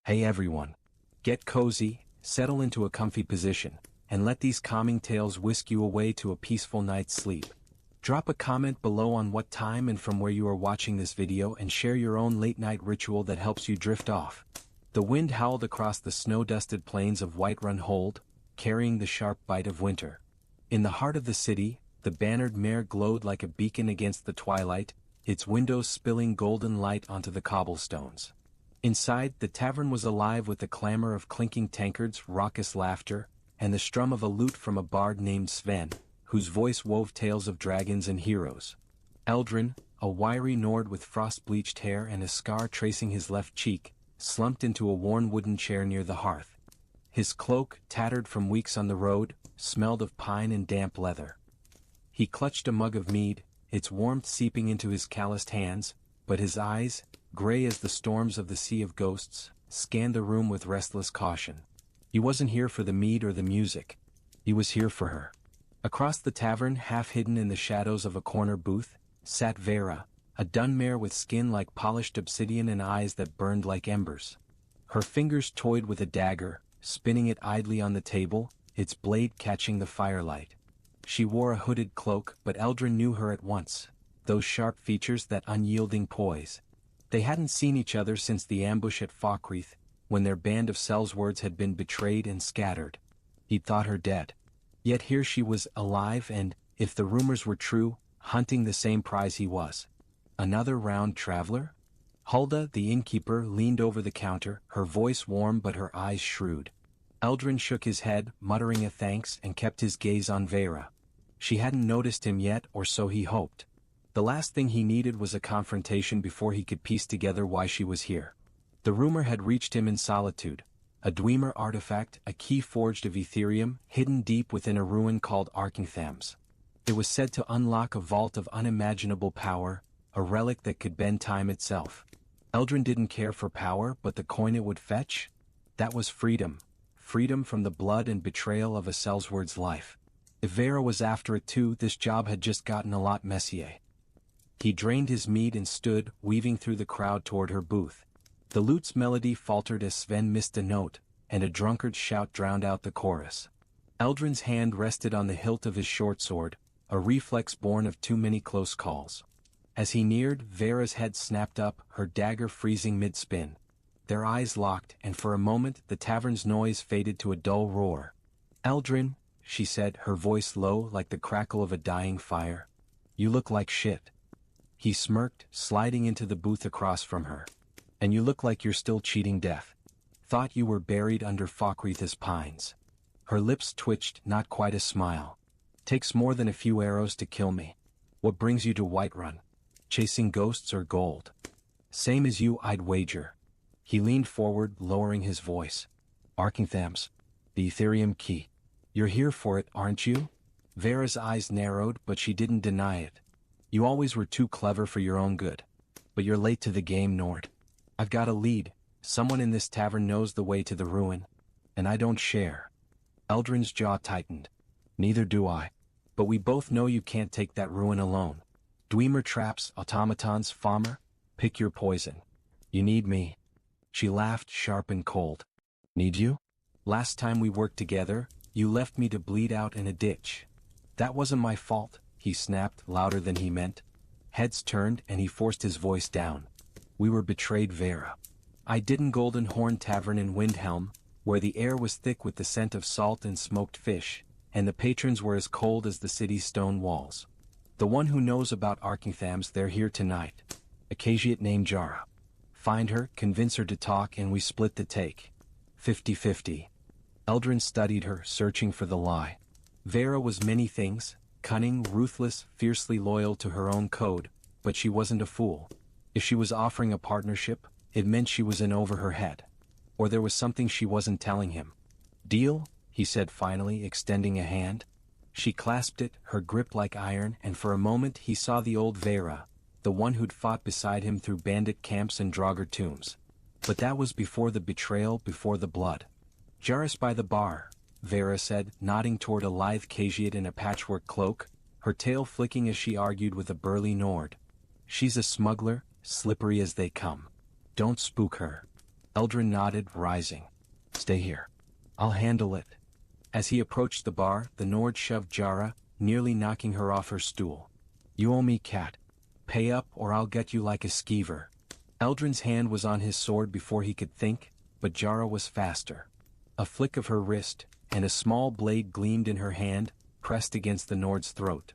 Hey everyone. Get cozy, settle into a comfy position, and let these calming tales whisk you away to a peaceful night's sleep. Drop a comment below on what time and from where you are watching this video and share your own late-night ritual that helps you drift off. The wind howled across the snow-dusted plains of Whiterun, carrying the sharp bite of winter. In the heart of the city, the bannered Mare glowed like a beacon against the twilight, its windows spilling golden light onto the cobblestones. Inside, the tavern was alive with the clamor of clinking tankards, raucous laughter, and the strum of a lute from a bard named Sven, whose voice wove tales of dragons and heroes. Eldrin, a wiry Nord with frost-bleached hair and a scar tracing his left cheek, slumped into a worn wooden chair near the hearth. His cloak, tattered from weeks on the road, smelled of pine and damp leather. He clutched a mug of mead, its warmth seeping into his calloused hands, but his eyes, gray as the storms of the Sea of Ghosts, scanned the room with restless caution. He wasn't here for the mead or the music. He was here for her. Across the tavern, half hidden in the shadows of a corner booth, sat Veyra, a Dunmer with skin like polished obsidian and eyes that burned like embers. Her fingers toyed with a dagger, spinning it idly on the table, its blade catching the firelight. She wore a hooded cloak, but Eldrin knew her at once. Those sharp features, that unyielding poise. They hadn't seen each other since the ambush at Khajiit, when their band of sellswords had been betrayed and scattered. He'd thought her dead. Yet here she was, alive and, if the rumors were true, hunting the same prize he was. Another round traveler? Hulda, the innkeeper, leaned over the counter, her voice warm but her eyes shrewd. Eldrin shook his head, muttering a thanks, and kept his gaze on Veyra. She hadn't noticed him yet, or so he hoped. The last thing he needed was a confrontation before he could piece together why she was here. The rumor had reached him in solitude. A Dwemer artifact, a key forged of aetherium, hidden deep within a ruin called Arkngthamz. It was said to unlock a vault of unimaginable power, a relic that could bend time itself. Eldrin didn't care for power, but the coin it would fetch? That was freedom. Freedom from the blood and betrayal of a sellsword's life. If Veyra was after it too, this job had just gotten a lot messier. He drained his mead and stood, weaving through the crowd toward her booth. The lute's melody faltered as Sven missed a note, and a drunkard's shout drowned out the chorus. Eldrin's hand rested on the hilt of his short sword, a reflex born of too many close calls. As he neared, Veyra's head snapped up, her dagger freezing mid-spin. Their eyes locked, and for a moment the tavern's noise faded to a dull roar. "Eldrin," she said, her voice low like the crackle of a dying fire. "You look like shit." He smirked, sliding into the booth across from her. "And you look like you're still cheating death. Thought you were buried under Khajiit's pines." Her lips twitched, not quite a smile. "Takes more than a few arrows to kill me. What brings you to Whiterun? Chasing ghosts or gold?" "Same as you, I'd wager." He leaned forward, lowering his voice. "Arkngthamz. The aetherium key. You're here for it, aren't you?" Veyra's eyes narrowed, but she didn't deny it. "You always were too clever for your own good. But you're late to the game, Nord. I've got a lead. Someone in this tavern knows the way to the ruin. And I don't share." Eldrin's jaw tightened. "Neither do I. But we both know you can't take that ruin alone. Dwemer traps, automatons, Famer. Pick your poison. You need me." She laughed, sharp and cold. "Need you? Last time we worked together, you left me to bleed out in a ditch." "That wasn't my fault," he snapped, louder than he meant. Heads turned and he forced his voice down. "We were betrayed, Veyra. I didn't Golden Horn Tavern in Windhelm, where the air was thick with the scent of salt and smoked fish, and the patrons were as cold as the city's stone walls. The one who knows about Arkngthamz, they're here tonight. A Khajiit named Jara. Find her, convince her to talk, and we split the take. 50-50. Eldrin studied her, searching for the lie. Veyra was many things, cunning, ruthless, fiercely loyal to her own code, but she wasn't a fool. If she was offering a partnership, it meant she was in over her head. Or there was something she wasn't telling him. "Deal?" he said finally, extending a hand. She clasped it, her grip like iron, and for a moment he saw the old Veyra, the one who'd fought beside him through bandit camps and Draugr tombs. But that was before the betrayal, before the blood. "Jarus by the bar," Veyra said, nodding toward a lithe Khajiit in a patchwork cloak, her tail flicking as she argued with a burly Nord. "She's a smuggler, slippery as they come. Don't spook her." Eldrin nodded, rising. Stay here. I'll handle it. As he approached the bar, the Nord shoved Jara, nearly knocking her off her stool. You owe me, cat. Pay up or I'll get you like a skeever. Eldrin's hand was on his sword before he could think, but Jara was faster. A flick of her wrist, and a small blade gleamed in her hand, pressed against the Nord's throat.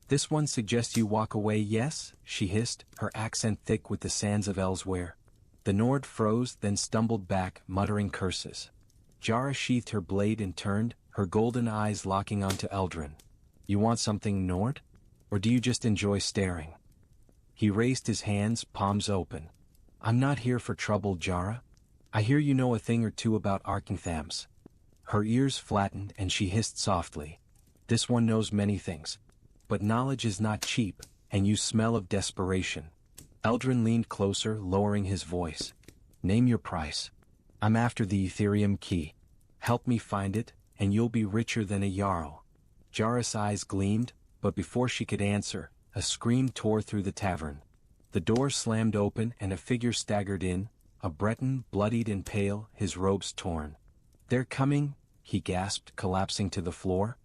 This one suggests you walk away, yes? She hissed, her accent thick with the sands of elsewhere. The Nord froze, then stumbled back, muttering curses. Jara sheathed her blade and turned, her golden eyes locking onto Eldrin. You want something, Nord? Or do you just enjoy staring? He raised his hands, palms open. I'm not here for trouble, Jara. I hear you know a thing or two about Arkngthamz. Her ears flattened and she hissed softly. This one knows many things. But knowledge is not cheap, and you smell of desperation. Eldrin leaned closer, lowering his voice. Name your price. I'm after the aetherium key. Help me find it, and you'll be richer than a jarl. Jara's eyes gleamed, but before she could answer, a scream tore through the tavern. The door slammed open and a figure staggered in, a Breton, bloodied and pale, his robes torn. They're coming, he gasped, collapsing to the floor.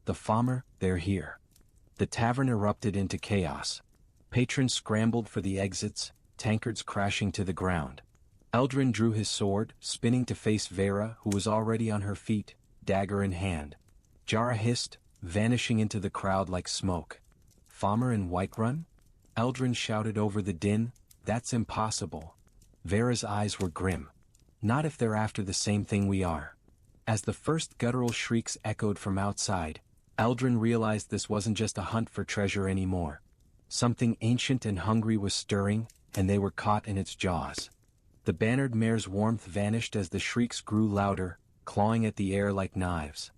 The farmer, they're here. The tavern erupted into chaos. Patrons scrambled for the exits, tankards crashing to the ground. Eldrin drew his sword, spinning to face Veyra, who was already on her feet, dagger in hand. Jara hissed, vanishing into the crowd like smoke. Farmer in Whiterun? Eldrin shouted over the din, that's impossible. Veyra's eyes were grim. Not if they're after the same thing we are. As the first guttural shrieks echoed from outside, Eldrin realized this wasn't just a hunt for treasure anymore. Something ancient and hungry was stirring, and they were caught in its jaws. The bannered mare's warmth vanished as the shrieks grew louder, clawing at the air like knives.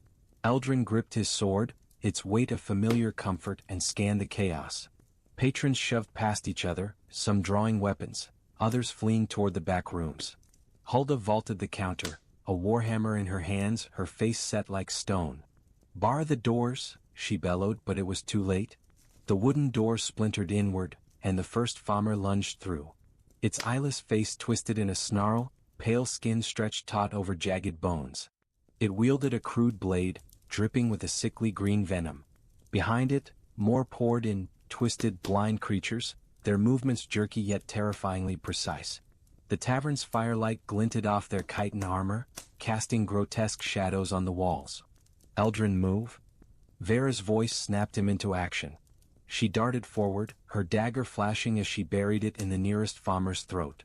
Eldrin gripped his sword, its weight of familiar comfort, and scanned the chaos. Patrons shoved past each other, some drawing weapons, others fleeing toward the back rooms. Hulda vaulted the counter, a warhammer in her hands, her face set like stone. Bar the doors, she bellowed, but it was too late. The wooden door splintered inward, and the first farmer lunged through. Its eyeless face twisted in a snarl, pale skin stretched taut over jagged bones. It wielded a crude blade, dripping with a sickly green venom. Behind it, more poured in, twisted, blind creatures, their movements jerky yet terrifyingly precise. The tavern's firelight glinted off their chitin armor, casting grotesque shadows on the walls. Eldrin, move. Veyra's voice snapped him into action. She darted forward, her dagger flashing as she buried it in the nearest farmer's throat.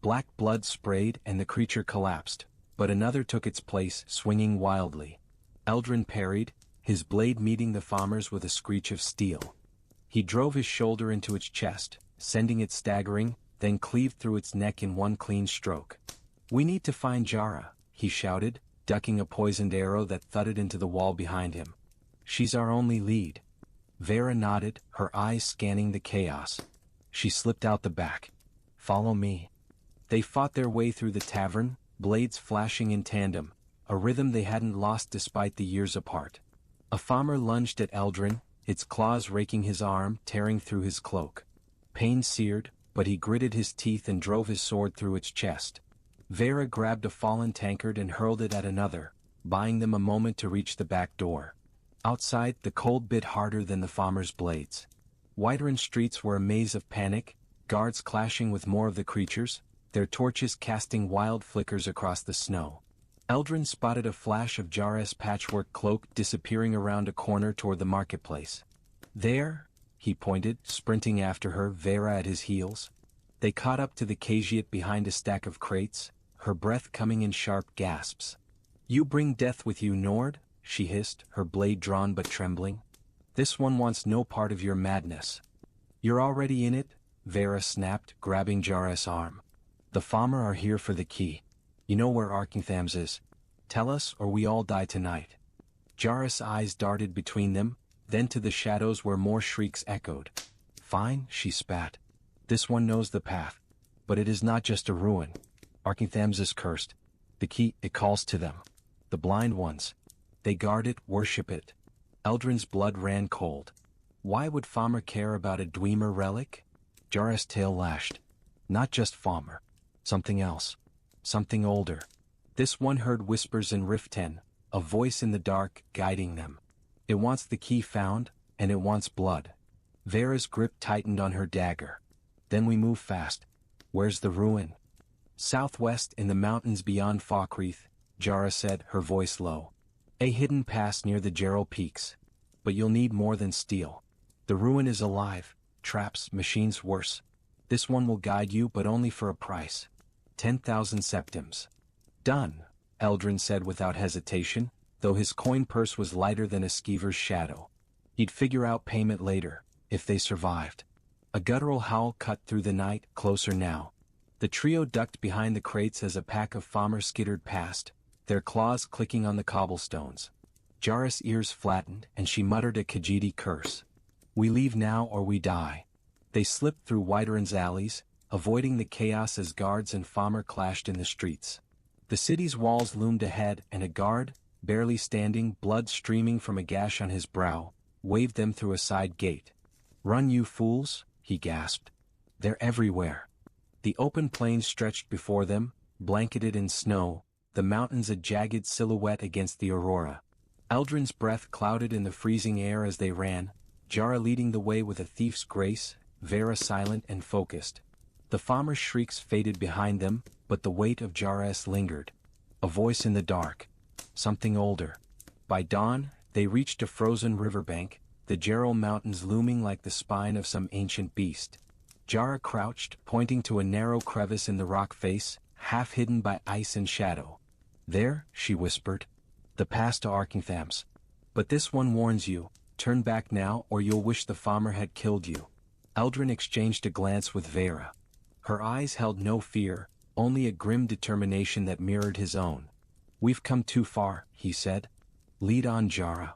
Black blood sprayed and the creature collapsed, but another took its place, swinging wildly. Eldrin parried, his blade meeting the farmer's with a screech of steel. He drove his shoulder into its chest, sending it staggering, then cleaved through its neck in one clean stroke. We need to find Jara, he shouted, ducking a poisoned arrow that thudded into the wall behind him. She's our only lead. Veyra nodded, her eyes scanning the chaos. She slipped out the back. Follow me. They fought their way through the tavern, blades flashing in tandem, a rhythm they hadn't lost despite the years apart. A farmer lunged at Eldrin, its claws raking his arm, tearing through his cloak. Pain seared, but he gritted his teeth and drove his sword through its chest. Veyra grabbed a fallen tankard and hurled it at another, buying them a moment to reach the back door. Outside, the cold bit harder than the farmer's blades. Whiterun streets were a maze of panic, guards clashing with more of the creatures, their torches casting wild flickers across the snow. Eldrin spotted a flash of Jara's patchwork cloak disappearing around a corner toward the marketplace. There, he pointed, sprinting after her, Veyra at his heels. They caught up to the Khajiit behind a stack of crates, her breath coming in sharp gasps. You bring death with you, Nord? She hissed, her blade drawn but trembling. This one wants no part of your madness. You're already in it, Veyra snapped, grabbing Jara's arm. The farmer are here for the key. You know where Arkngthamz is. Tell us or we all die tonight. Jara's eyes darted between them, then to the shadows where more shrieks echoed. Fine, she spat. This one knows the path. But it is not just a ruin. Arkngthamz is cursed. The key, it calls to them. The blind ones. They guard it, worship it. Eldrin's blood ran cold. Why would Farmer care about a Dwemer relic? Jara's tail lashed. Not just Farmer. Something else. something older. This one heard whispers in Riften, a voice in the dark guiding them. It wants the key found, and it wants blood. Veyra's grip tightened on her dagger. Then we move fast. Where's the ruin? Southwest in the mountains beyond Falkreath, Jara said, her voice low. A hidden pass near the Gerald Peaks. But you'll need more than steel. The ruin is alive, traps, machines worse. This one will guide you but only for a price. 10,000 septims. Done, Eldrin said without hesitation, though his coin purse was lighter than a skeever's shadow. He'd figure out payment later, if they survived. A guttural howl cut through the night, closer now. The trio ducked behind the crates as a pack of Falmer skittered past, their claws clicking on the cobblestones. Jara's ears flattened and she muttered a Khajiit curse. We leave now or we die. They slipped through Whiterun's alleys, avoiding the chaos as guards and Falmer clashed in the streets. The city's walls loomed ahead and a guard, barely standing, blood streaming from a gash on his brow, waved them through a side gate. Run, you fools, he gasped. They're everywhere. The open plains stretched before them, blanketed in snow, the mountains a jagged silhouette against the aurora. Eldrin's breath clouded in the freezing air as they ran, Jara leading the way with a thief's grace, Veyra silent and focused. The Falmer's shrieks faded behind them, but the weight of Jara's lingered. A voice in the dark. Something older. By dawn, they reached a frozen riverbank, the Gerald Mountains looming like the spine of some ancient beast. Jara crouched, pointing to a narrow crevice in the rock face, half hidden by ice and shadow. There, she whispered. The pass to Arkngthamz. But this one warns you, turn back now or you'll wish the Falmer had killed you. Eldrin exchanged a glance with Veyra. Her eyes held no fear, only a grim determination that mirrored his own. We've come too far, he said. Lead on, Jara.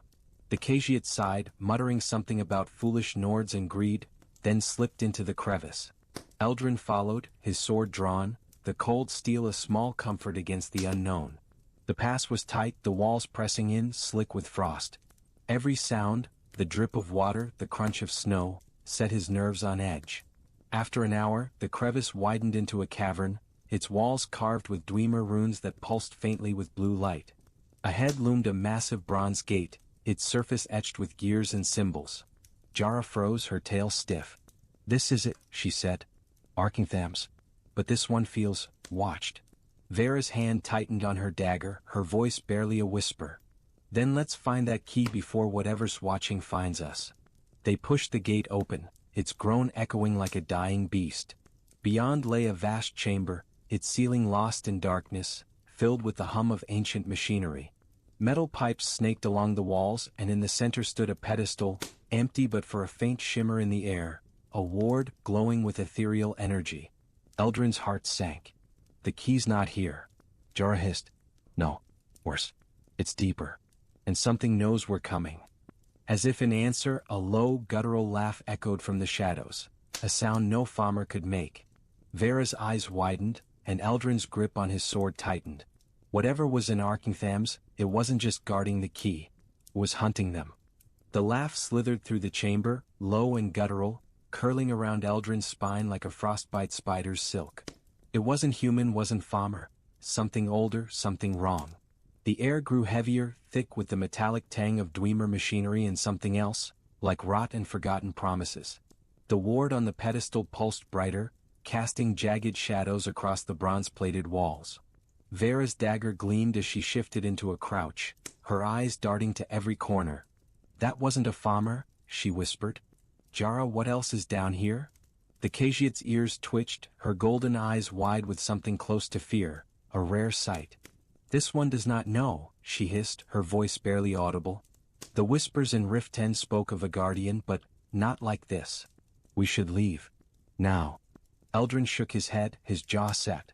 The Khajiit sighed, muttering something about foolish Nords and greed, then slipped into the crevice. Eldrin followed, his sword drawn, the cold steel a small comfort against the unknown. The pass was tight, the walls pressing in, slick with frost. Every sound, the drip of water, the crunch of snow, set his nerves on edge. After an hour, the crevice widened into a cavern, its walls carved with Dwemer runes that pulsed faintly with blue light. Ahead loomed a massive bronze gate, its surface etched with gears and symbols. Jara froze, her tail stiff. This is it, she said. Arkngthamz. But this one feels watched. Veyra's hand tightened on her dagger, her voice barely a whisper. Then let's find that key before whatever's watching finds us. They pushed the gate open, its groan echoing like a dying beast. Beyond lay a vast chamber, its ceiling lost in darkness, filled with the hum of ancient machinery. Metal pipes snaked along the walls and in the center stood a pedestal, empty but for a faint shimmer in the air, a ward glowing with ethereal energy. Eldrin's heart sank. The key's not here. Jara hissed. No. Worse. It's deeper. And something knows we're coming. As if in answer, a low, guttural laugh echoed from the shadows, a sound no Falmer could make. Veyra's eyes widened, and Eldrin's grip on his sword tightened. Whatever was in Arkngthamz, it wasn't just guarding the key, it was hunting them. The laugh slithered through the chamber, low and guttural, curling around Eldrin's spine like a frostbite spider's silk. It wasn't human, wasn't Falmer. Something older, something wrong. The air grew heavier, thick with the metallic tang of Dwemer machinery and something else, like rot and forgotten promises. The ward on the pedestal pulsed brighter, casting jagged shadows across the bronze-plated walls. Veyra's dagger gleamed as she shifted into a crouch, her eyes darting to every corner. That wasn't a Falmer, she whispered. Jara, what else is down here? The Khajiit's ears twitched, her golden eyes wide with something close to fear, a rare sight. This one does not know, she hissed, her voice barely audible. The whispers in Riften spoke of a guardian, but not like this. We should leave. Now. Eldrin shook his head, his jaw set.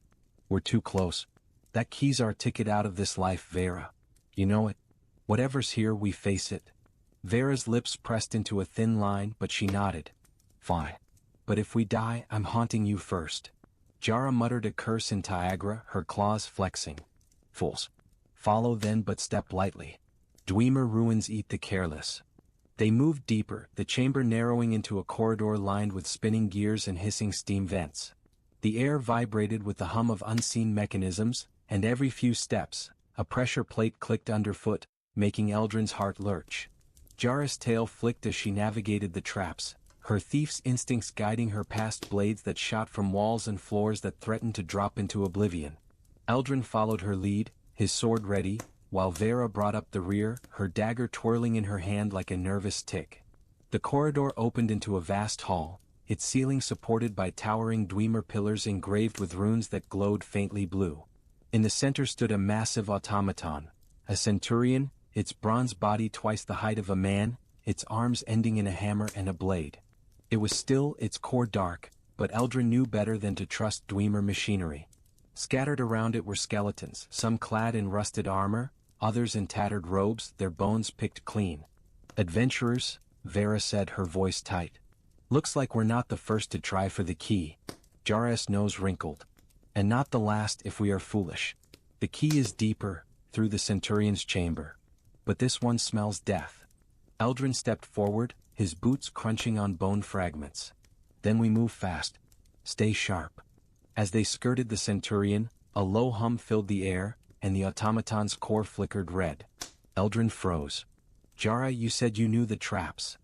We're too close. That key's our ticket out of this life, Veyra. You know it. Whatever's here, we face it. Veyra's lips pressed into a thin line, but she nodded. Fine. But if we die, I'm haunting you first. Jara muttered a curse in Taiagra, her claws flexing. Fools. Follow then, but step lightly. Dwemer ruins eat the careless. They moved deeper, the chamber narrowing into a corridor lined with spinning gears and hissing steam vents. The air vibrated with the hum of unseen mechanisms, and every few steps, a pressure plate clicked underfoot, making Eldrin's heart lurch. Jara's tail flicked as she navigated the traps, her thief's instincts guiding her past blades that shot from walls and floors that threatened to drop into oblivion. Eldrin followed her lead, his sword ready, while Veyra brought up the rear, her dagger twirling in her hand like a nervous tick. The corridor opened into a vast hall, its ceiling supported by towering Dwemer pillars engraved with runes that glowed faintly blue. In the center stood a massive automaton, a centurion, its bronze body twice the height of a man, its arms ending in a hammer and a blade. It was still, its core dark, but Eldrin knew better than to trust Dwemer machinery. Scattered around it were skeletons, some clad in rusted armor, others in tattered robes, their bones picked clean. "Adventurers," Veyra said, her voice tight. "Looks like we're not the first to try for the key." Jara's nose wrinkled. "And not the last if we are foolish. The key is deeper, through the centurion's chamber. But this one smells death." Eldrin stepped forward, his boots crunching on bone fragments. "Then we move fast. Stay sharp." As they skirted the centurion, a low hum filled the air, and the automaton's core flickered red. Eldrin froze. "Jara, you said you knew the traps."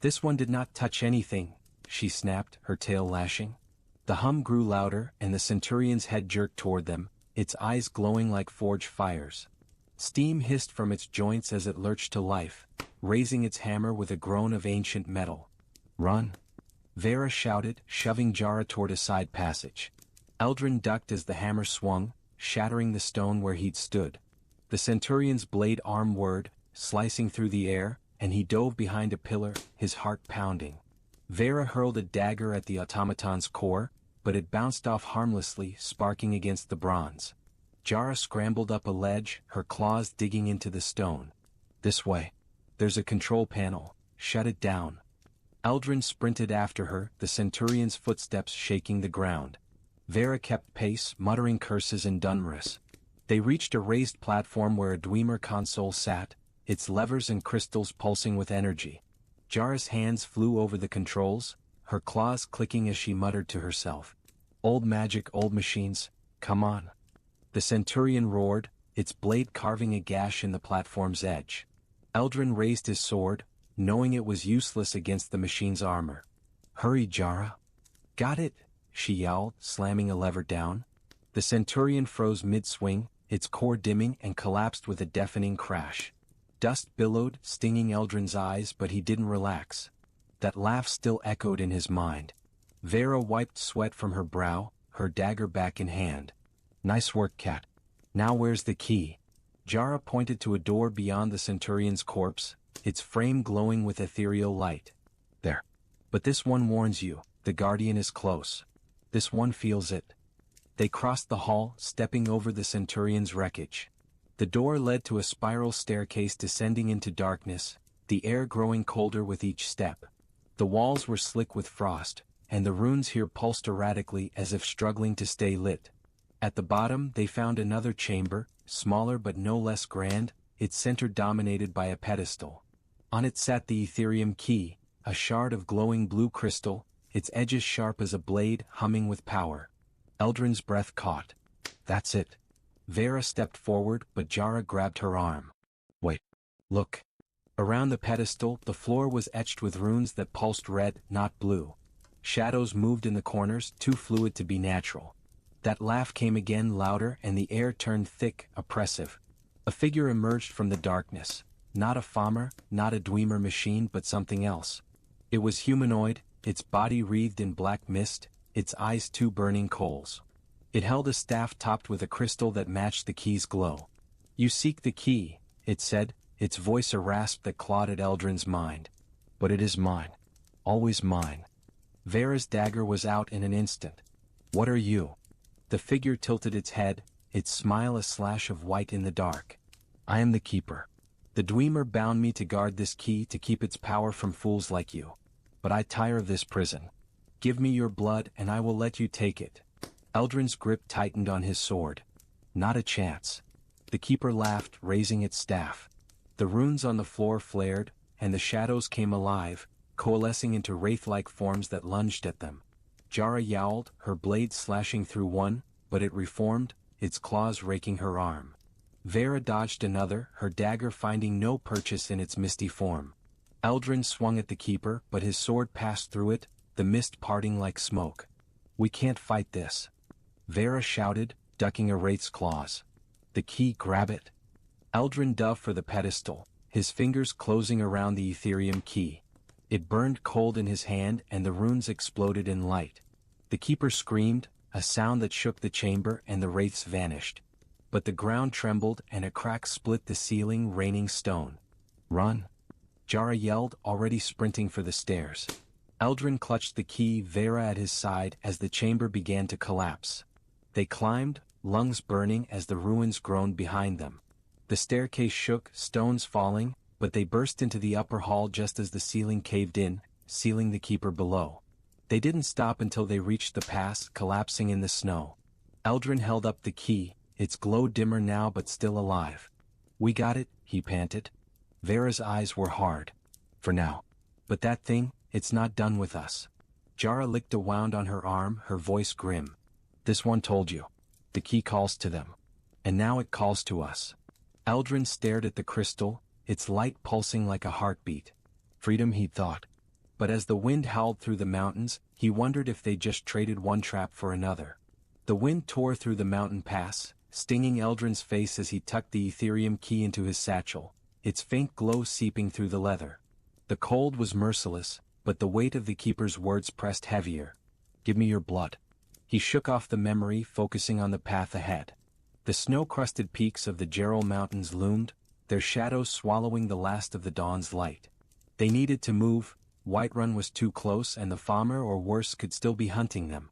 "This one did not touch anything," she snapped, her tail lashing. The hum grew louder, and the centurion's head jerked toward them, its eyes glowing like forge fires. Steam hissed from its joints as it lurched to life, raising its hammer with a groan of ancient metal. "Run!" Veyra shouted, shoving Jara toward a side passage. Eldrin ducked as the hammer swung, shattering the stone where he'd stood. The centurion's blade arm whirred, slicing through the air, and he dove behind a pillar, his heart pounding. Veyra hurled a dagger at the automaton's core, but it bounced off harmlessly, sparking against the bronze. Jara scrambled up a ledge, her claws digging into the stone. "This way. There's a control panel. Shut it down." Eldrin sprinted after her, the centurion's footsteps shaking the ground. Veyra kept pace, muttering curses in Dunmer. They reached a raised platform where a Dwemer console sat, its levers and crystals pulsing with energy. Jara's hands flew over the controls, her claws clicking as she muttered to herself. "Old magic, old machines, come on." The centurion roared, its blade carving a gash in the platform's edge. Eldrin raised his sword, knowing it was useless against the machine's armor. "Hurry, Jara." "Got it," she yowled, slamming a lever down. The centurion froze mid-swing, its core dimming and collapsed with a deafening crash. Dust billowed, stinging Eldrin's eyes, but he didn't relax. That laugh still echoed in his mind. Veyra wiped sweat from her brow, her dagger back in hand. "Nice work, cat. Now where's the key?" Jara pointed to a door beyond the centurion's corpse, its frame glowing with ethereal light. "There. But this one warns you, the guardian is close. This one feels it." They crossed the hall, stepping over the centurion's wreckage. The door led to a spiral staircase descending into darkness, the air growing colder with each step. The walls were slick with frost, and the runes here pulsed erratically as if struggling to stay lit. At the bottom they found another chamber, smaller but no less grand, its center dominated by a pedestal. On it sat the aetherium key, a shard of glowing blue crystal, its edges sharp as a blade, humming with power. Eldrin's breath caught. "That's it." Veyra stepped forward, but Jara grabbed her arm. "Wait. Look." Around the pedestal, the floor was etched with runes that pulsed red, not blue. Shadows moved in the corners, too fluid to be natural. That laugh came again, louder, and the air turned thick, oppressive. A figure emerged from the darkness. Not a Famer, not a Dwemer machine, but something else. It was humanoid, its body wreathed in black mist, its eyes two burning coals. It held a staff topped with a crystal that matched the key's glow. "You seek the key," it said, its voice a rasp that clawed at Eldrin's mind. "But it is mine. Always mine." Veyra's dagger was out in an instant. "What are you?" The figure tilted its head, its smile a slash of white in the dark. "I am the keeper. The Dwemer bound me to guard this key to keep its power from fools like you. But I tire of this prison. Give me your blood and I will let you take it." Eldrin's grip tightened on his sword. "Not a chance." The keeper laughed, raising its staff. The runes on the floor flared, and the shadows came alive, coalescing into wraith-like forms that lunged at them. Jara yowled, her blade slashing through one, but it reformed, its claws raking her arm. Veyra dodged another, her dagger finding no purchase in its misty form. Eldrin swung at the keeper, but his sword passed through it, the mist parting like smoke. "We can't fight this," Veyra shouted, ducking a wraith's claws. "The key, grab it." Eldrin dove for the pedestal, his fingers closing around the aetherium key. It burned cold in his hand and the runes exploded in light. The keeper screamed, a sound that shook the chamber, and the wraiths vanished. But the ground trembled and a crack split the ceiling, raining stone. "Run!" Jara yelled, already sprinting for the stairs. Eldrin clutched the key, Veyra at his side, as the chamber began to collapse. They climbed, lungs burning as the ruins groaned behind them. The staircase shook, stones falling, but they burst into the upper hall just as the ceiling caved in, sealing the keeper below. They didn't stop until they reached the pass, collapsing in the snow. Eldrin held up the key, its glow dimmer now but still alive. "We got it," he panted. Veyra's eyes were hard. "For now. But that thing, it's not done with us." Jara licked a wound on her arm, her voice grim. "This one told you. The key calls to them. And now it calls to us." Eldrin stared at the crystal, its light pulsing like a heartbeat. Freedom, he thought. But as the wind howled through the mountains, he wondered if they just traded one trap for another. The wind tore through the mountain pass, stinging Eldrin's face as he tucked the aetherium key into his satchel, its faint glow seeping through the leather. The cold was merciless, but the weight of the keeper's words pressed heavier. "Give me your blood." He shook off the memory, focusing on the path ahead. The snow-crusted peaks of the Gerald Mountains loomed, their shadows swallowing the last of the dawn's light. They needed to move. Whiterun was too close and the Farmer or worse could still be hunting them.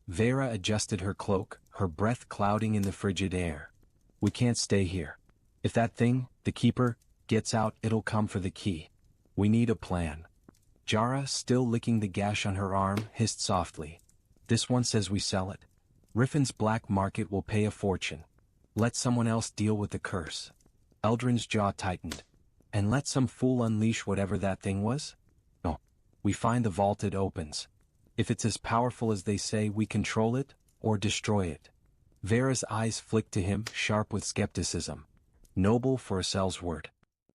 Veyra adjusted her cloak, her breath clouding in the frigid air. "We can't stay here. If that thing, the keeper, gets out, it'll come for the key. We need a plan." Jara, still licking the gash on her arm, hissed softly. "This one says we sell it. Riffin's black market will pay a fortune. Let someone else deal with the curse." Eldrin's jaw tightened. "And let some fool unleash whatever that thing was? No. We find the vault it opens. If it's as powerful as they say, we control it, or destroy it." Veyra's eyes flicked to him, sharp with skepticism. "Noble for a sellsword.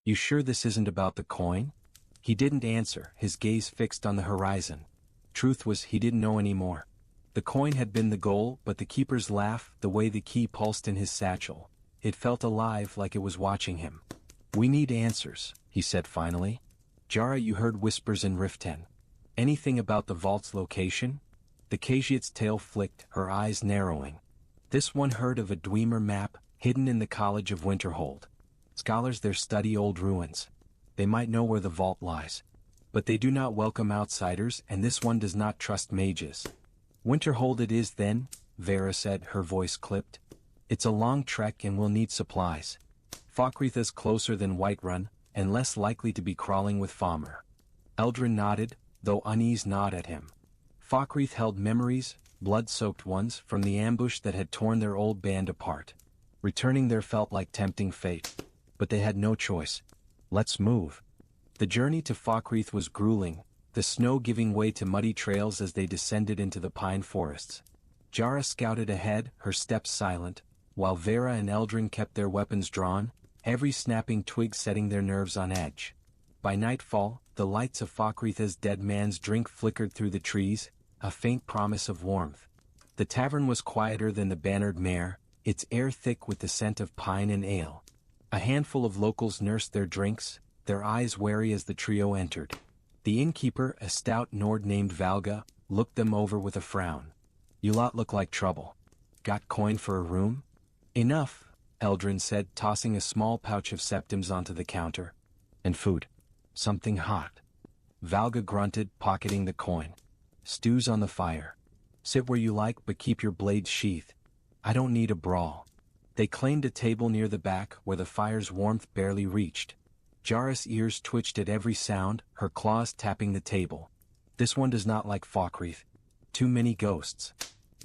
You sure this isn't about the coin?" He didn't answer, his gaze fixed on the horizon. Truth was, he didn't know anymore. The coin had been the goal, but the keeper's laugh, the way the key pulsed in his satchel, it felt alive, like it was watching him. "We need answers," he said finally. "Jara, you heard whispers in Riften. Anything about the vault's location?" The Khajiit's tail flicked, her eyes narrowing. "This one heard of a Dwemer map, hidden in the College of Winterhold. Scholars there study old ruins. They might know where the vault lies. But they do not welcome outsiders, and this one does not trust mages." "Winterhold it is then," Veyra said, her voice clipped. "It's a long trek and we'll need supplies. Falkreath closer than Whiterun, and less likely to be crawling with Farmer." Eldrin nodded, though unease gnawed at him. Falkreath held memories, blood-soaked ones, from the ambush that had torn their old band apart. Returning there felt like tempting fate. But they had no choice. "Let's move." The journey to Falkreath was grueling, the snow giving way to muddy trails as they descended into the pine forests. Jara scouted ahead, her steps silent, while Veyra and Eldrin kept their weapons drawn, every snapping twig setting their nerves on edge. By nightfall, the lights of Falkreath's dead man's drink flickered through the trees, a faint promise of warmth. The tavern was quieter than the bannered Mare, its air thick with the scent of pine and ale. A handful of locals nursed their drinks, their eyes wary as the trio entered. The innkeeper, a stout Nord named Valga, looked them over with a frown. "You lot look like trouble. Got coin for a room?" "Enough," Eldrin said, tossing a small pouch of septims onto the counter. "And food. Something hot." Valga grunted, pocketing the coin. "Stew's on the fire. Sit where you like, but keep your blades sheathed. I don't need a brawl." They claimed a table near the back, where the fire's warmth barely reached. Jara's ears twitched at every sound, her claws tapping the table. "This one does not like Falkreath. Too many ghosts."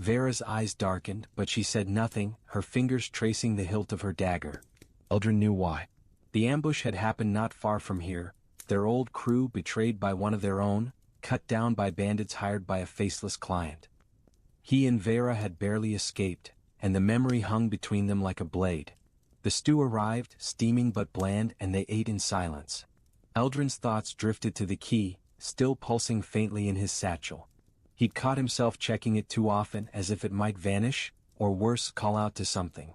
Veyra's eyes darkened, but she said nothing, her fingers tracing the hilt of her dagger. Eldrin knew why. The ambush had happened not far from here, their old crew betrayed by one of their own, cut down by bandits hired by a faceless client. He and Veyra had barely escaped, and the memory hung between them like a blade. The stew arrived, steaming but bland, and they ate in silence. Eldrin's thoughts drifted to the key, still pulsing faintly in his satchel. He'd caught himself checking it too often, as if it might vanish, or worse, call out to something.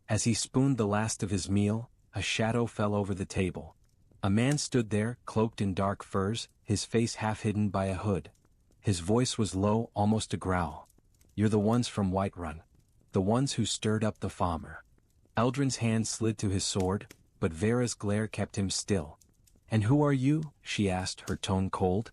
As he spooned the last of his meal, a shadow fell over the table. A man stood there, cloaked in dark furs, his face half hidden by a hood. His voice was low, almost a growl. "You're the ones from Whiterun. The ones who stirred up the farmer." Eldrin's hand slid to his sword, but Veyra's glare kept him still. "And who are you?" she asked, her tone cold.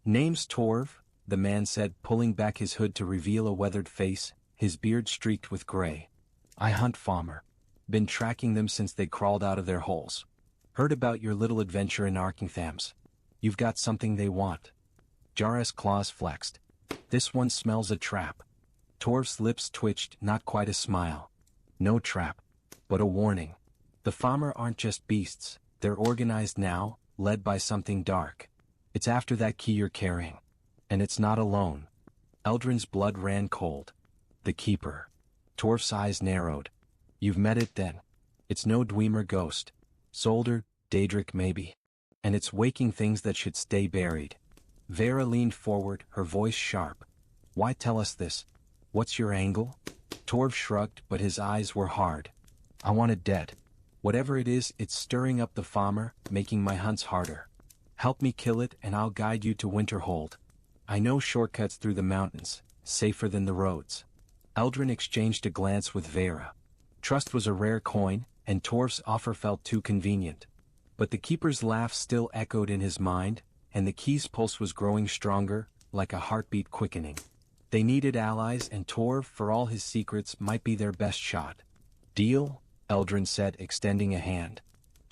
"Name's Torv," the man said, pulling back his hood to reveal a weathered face, his beard streaked with gray. "I hunt farmer. Been tracking them since they crawled out of their holes. Heard about your little adventure in Arkngthamz. You've got something they want." Jara's claws flexed. "This one smells a trap." Torv's lips twitched, not quite a smile. "No trap. But a warning. The farmer aren't just beasts, they're organized now, led by something dark. It's after that key you're carrying. And it's not alone." Eldrin's blood ran cold. "The keeper." Torv's eyes narrowed. "You've met it then. It's no Dwemer ghost. Solder, Daedric maybe. And it's waking things that should stay buried." Veyra leaned forward, her voice sharp. "Why tell us this? What's your angle?" Torv shrugged, but his eyes were hard. "I want it dead. Whatever it is, it's stirring up the farmer, making my hunts harder. Help me kill it and I'll guide you to Winterhold. I know shortcuts through the mountains, safer than the roads." Eldrin exchanged a glance with Veyra. Trust was a rare coin, and Torv's offer felt too convenient. But the keeper's laugh still echoed in his mind, and the key's pulse was growing stronger, like a heartbeat quickening. They needed allies, and Torv, for all his secrets, might be their best shot. "Deal?" Eldrin said, extending a hand.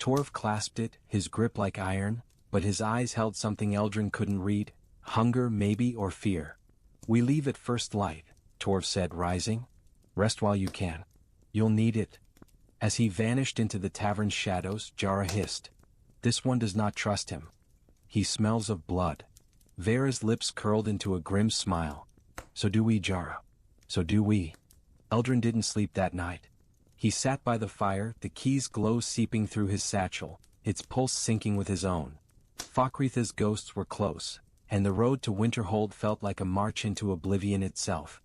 Torv clasped it, his grip like iron, but his eyes held something Eldrin couldn't read. Hunger, maybe, or fear. "We leave at first light," Torv said, rising. "Rest while you can. You'll need it." As he vanished into the tavern's shadows, Jara hissed. "This one does not trust him. He smells of blood." Veyra's lips curled into a grim smile. "So do we, Jara. So do we." Eldrin didn't sleep that night. He sat by the fire, the key's glow seeping through his satchel, its pulse syncing with his own. Falkreath's ghosts were close, and the road to Winterhold felt like a march into oblivion itself.